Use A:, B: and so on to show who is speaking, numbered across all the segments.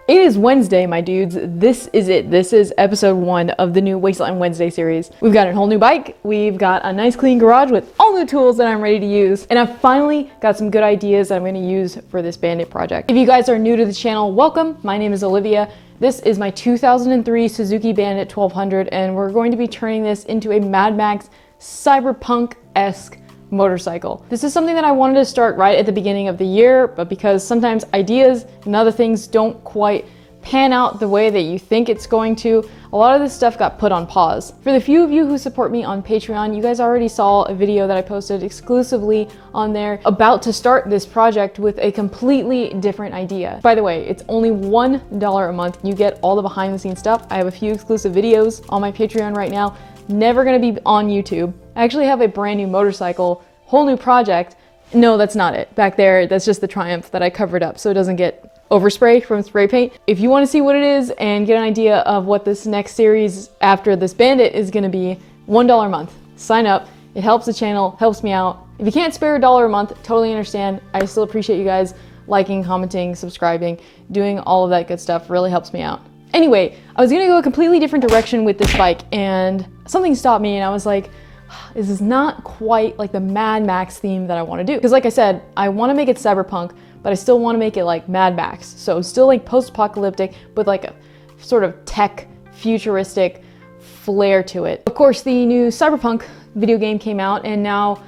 A: It is Wednesday, my dudes. This is it. This is episode 1 of the new Wasteland Wednesday series. We've got a whole new bike. We've got a nice clean garage with all new tools that I'm ready to use. And I've finally got some good ideas that I'm going to use for this Bandit project. If you guys are new to the channel, welcome. My name is Olivia. This is my 2003 Suzuki Bandit 1200, and we're going to be turning this into a Mad Max Cyberpunk-esque motorcycle. This is something that I wanted to start right at the beginning of the year, but because sometimes ideas and other things don't quite pan out the way that you think it's going to, a lot of this stuff got put on pause. For the few of you who support me on Patreon, you guys already saw a video that I posted exclusively on there about to start this project with a completely different idea. By the way, it's only $1 a month. You get all the behind the scenes stuff. I have a few exclusive videos on my Patreon right now, never gonna be on YouTube. I actually have a brand new motorcycle, whole new project. No, that's not it. Back there, that's just the Triumph that I covered up so it doesn't get overspray from spray paint. If you want to see what it is and get an idea of what this next series after this Bandit is gonna be, $1 a month. Sign up. It helps the channel, helps me out. If you can't spare $1 a month, totally understand. I still appreciate you guys liking, commenting, subscribing, doing all of that good stuff. Really helps me out. Anyway, I was gonna go a completely different direction with this bike and something stopped me and I was like, this is not quite like the Mad Max theme that I want to do. Because like I said, I want to make it cyberpunk, but I still want to make it like Mad Max. So still like post-apocalyptic, but like a sort of tech, futuristic flair to it. Of course, the new Cyberpunk video game came out and now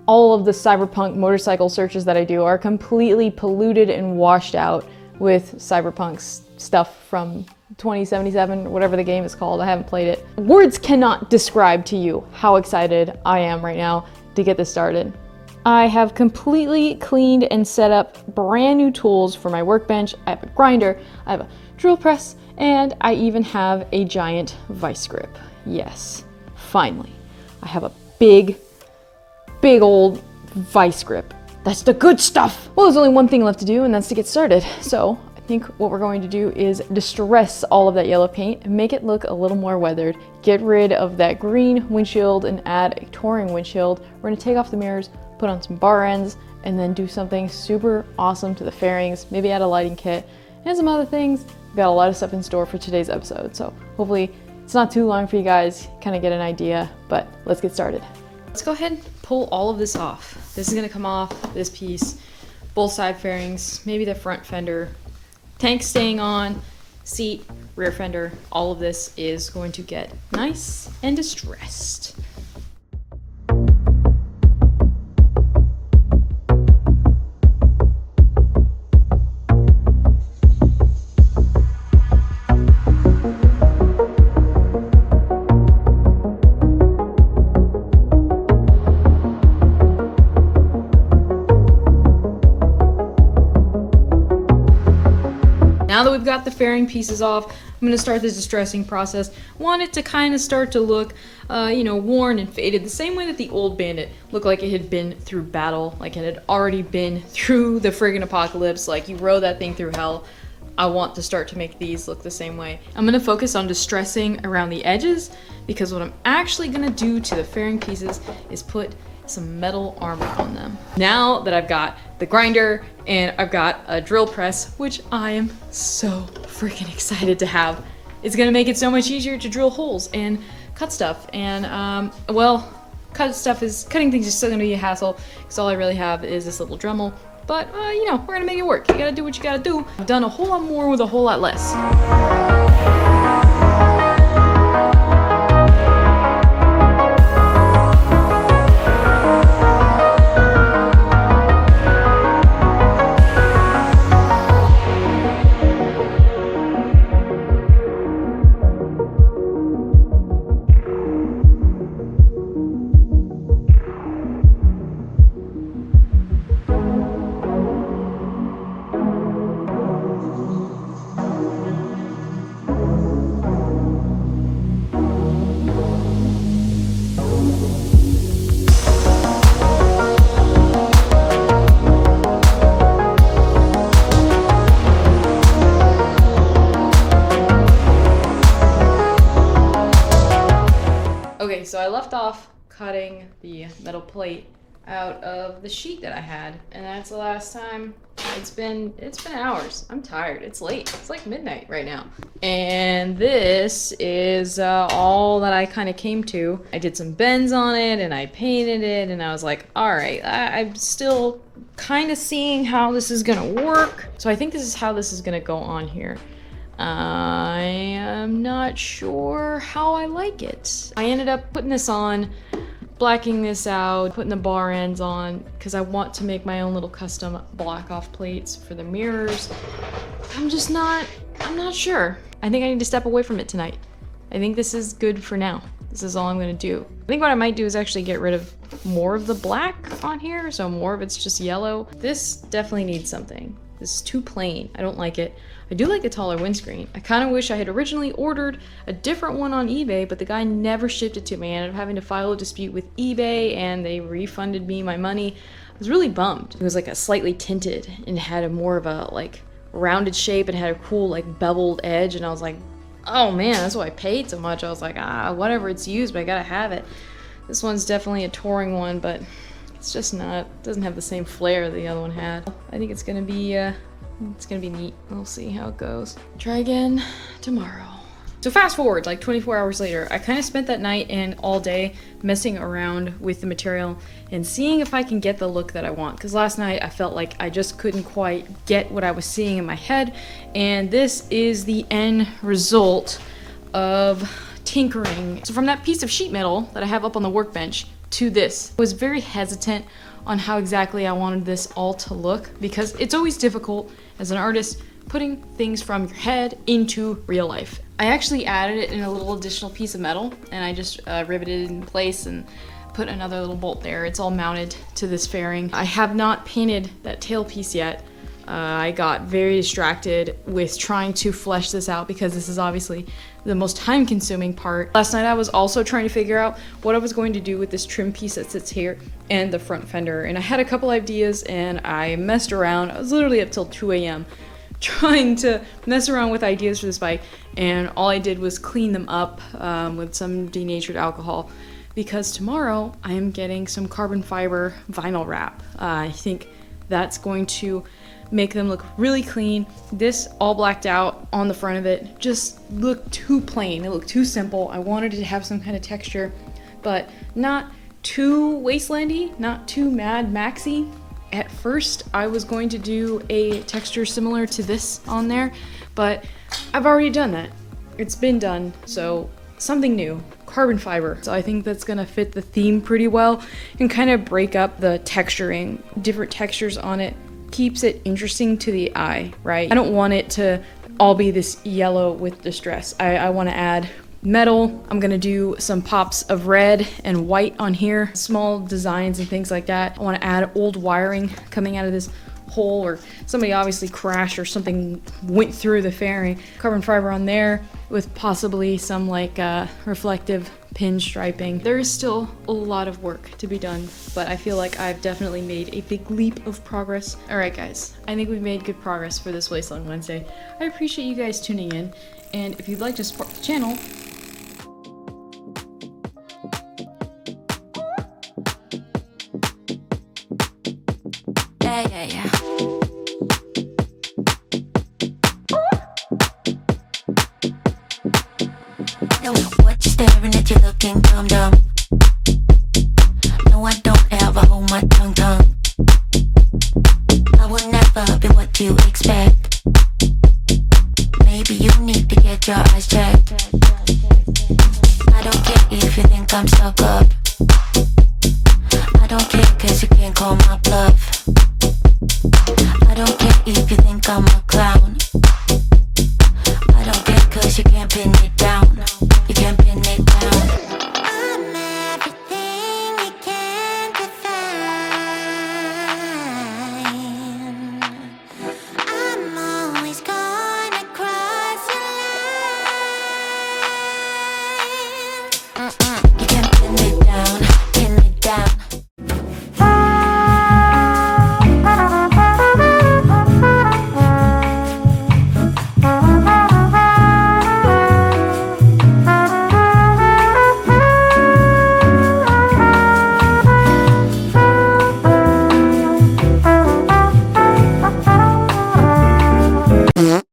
A: all of the cyberpunk motorcycle searches that I do are completely polluted and washed out with cyberpunk's stuff from 2077, whatever the game is called. I haven't played it. Words cannot describe to you how excited I am right now to get this started. I have completely cleaned and set up brand new tools for my workbench. I have a grinder, I have a drill press, and I even have a giant vice grip. Yes, finally. I have a big old vice grip. That's the good stuff. Well, there's only one thing left to do, and that's to get started. So I think what we're going to do is distress all of that yellow paint and make it look a little more weathered. Get rid of that green windshield and add a touring windshield. We're gonna take off the mirrors, put on some bar ends, and then do something super awesome to the fairings, maybe add a lighting kit and some other things. We've got a lot of stuff in store for today's episode, so hopefully it's not too long for you guys, kind of get an idea, but let's get started. Let's go ahead and pull all of this off. This is gonna come off, this piece, both side fairings, maybe the front fender, tank staying on, seat, rear fender. All of this is going to get nice and distressed. Now that we've got the fairing pieces off, I'm going to start this distressing process. Want it to kind of start to look, worn and faded, the same way that the old Bandit looked like it had been through battle, like it had already been through the friggin' apocalypse, like you rode that thing through hell. I want to start to make these look the same way. I'm going to focus on distressing around the edges because what I'm actually going to do to the fairing pieces is put some metal armor on them. Now that I've got the grinder and I've got a drill press, which I am so freaking excited to have, it's gonna make it so much easier to drill holes and cut stuff. And cutting things is still gonna be a hassle because all I really have is this little Dremel. But we're gonna make it work. You gotta do what you gotta do. I've done a whole lot more with a whole lot less. Okay, so I left off cutting the metal plate out of the sheet that I had, and that's the last time It's been hours. I'm tired. It's late. It's like midnight right now. And this is all that I kind of came to. I did some bends on it and I painted it, and I was like, all right, I'm still kind of seeing how this is gonna work. So I think this is how this is gonna go on here. I am not sure how I like it. I ended up putting this on, blacking this out, putting the bar ends on, because I want to make my own little custom block off plates for the mirrors. I'm not sure. I think I need to step away from it tonight. I think this is good for now. This is all I'm gonna do. I think what I might do is actually get rid of more of the black on here, so more of it's just yellow. This definitely needs something. This is too plain. I don't like it. I do like a taller windscreen. I kind of wish I had originally ordered a different one on eBay, but the guy never shipped it to me. I ended up having to file a dispute with eBay, and they refunded me my money. I was really bummed. It was like a slightly tinted and had a more of a like rounded shape and had a cool like beveled edge, and I was like, oh man, that's why I paid so much. I was like, whatever, it's used, but I gotta have it. This one's definitely a touring one, but it's just not, doesn't have the same flair the other one had. I think it's gonna be neat. We'll see how it goes. Try again tomorrow. So fast forward, like 24 hours later, I kind of spent that night and all day messing around with the material and seeing if I can get the look that I want. Because last night I felt like I just couldn't quite get what I was seeing in my head. And this is the end result of tinkering. So from that piece of sheet metal that I have up on the workbench to this, I was very hesitant on how exactly I wanted this all to look, because it's always difficult as an artist putting things from your head into real life. I actually added it in a little additional piece of metal, and I just riveted it in place and put another little bolt there. It's all mounted to this fairing. I have not painted that tail piece yet. I got very distracted with trying to flesh this out because this is obviously the most time-consuming part. Last night I was also trying to figure out what I was going to do with this trim piece that sits here and the front fender, and I had a couple ideas and I messed around. I was literally up till 2 a.m. trying to mess around with ideas for this bike, and all I did was clean them up with some denatured alcohol, because tomorrow I am getting some carbon fiber vinyl wrap. I think that's going to make them look really clean. This all blacked out on the front of it just looked too plain. It looked too simple. I wanted it to have some kind of texture, but not too wastelandy, not too Mad Maxy. At first I was going to do a texture similar to this on there, but I've already done that. It's been done, so something new. Carbon fiber. So I think that's gonna fit the theme pretty well and kind of break up the texturing. Different textures on it keeps it interesting to the eye, right? I don't want it to all be this yellow with distress. I want to add metal. I'm gonna do some pops of red and white on here, small designs and things like that. I want to add old wiring coming out of this hole, or somebody obviously crashed or something went through the fairing. Carbon fiber on there with possibly some like reflective pin striping. There is still a lot of work to be done, but I feel like I've definitely made a big leap of progress. All right guys, I think we've made good progress for this Wasteland Wednesday. I appreciate you guys tuning in, and if you'd like to support the channel,
B: yeah. What you staring at, you looking dumb. No, I don't ever hold my tongue. I will never be what you expect. Maybe you need to get your eyes checked. I don't care if you think I'm stuck up. I don't care cause you can't call my bluff. I don't care if you think I'm a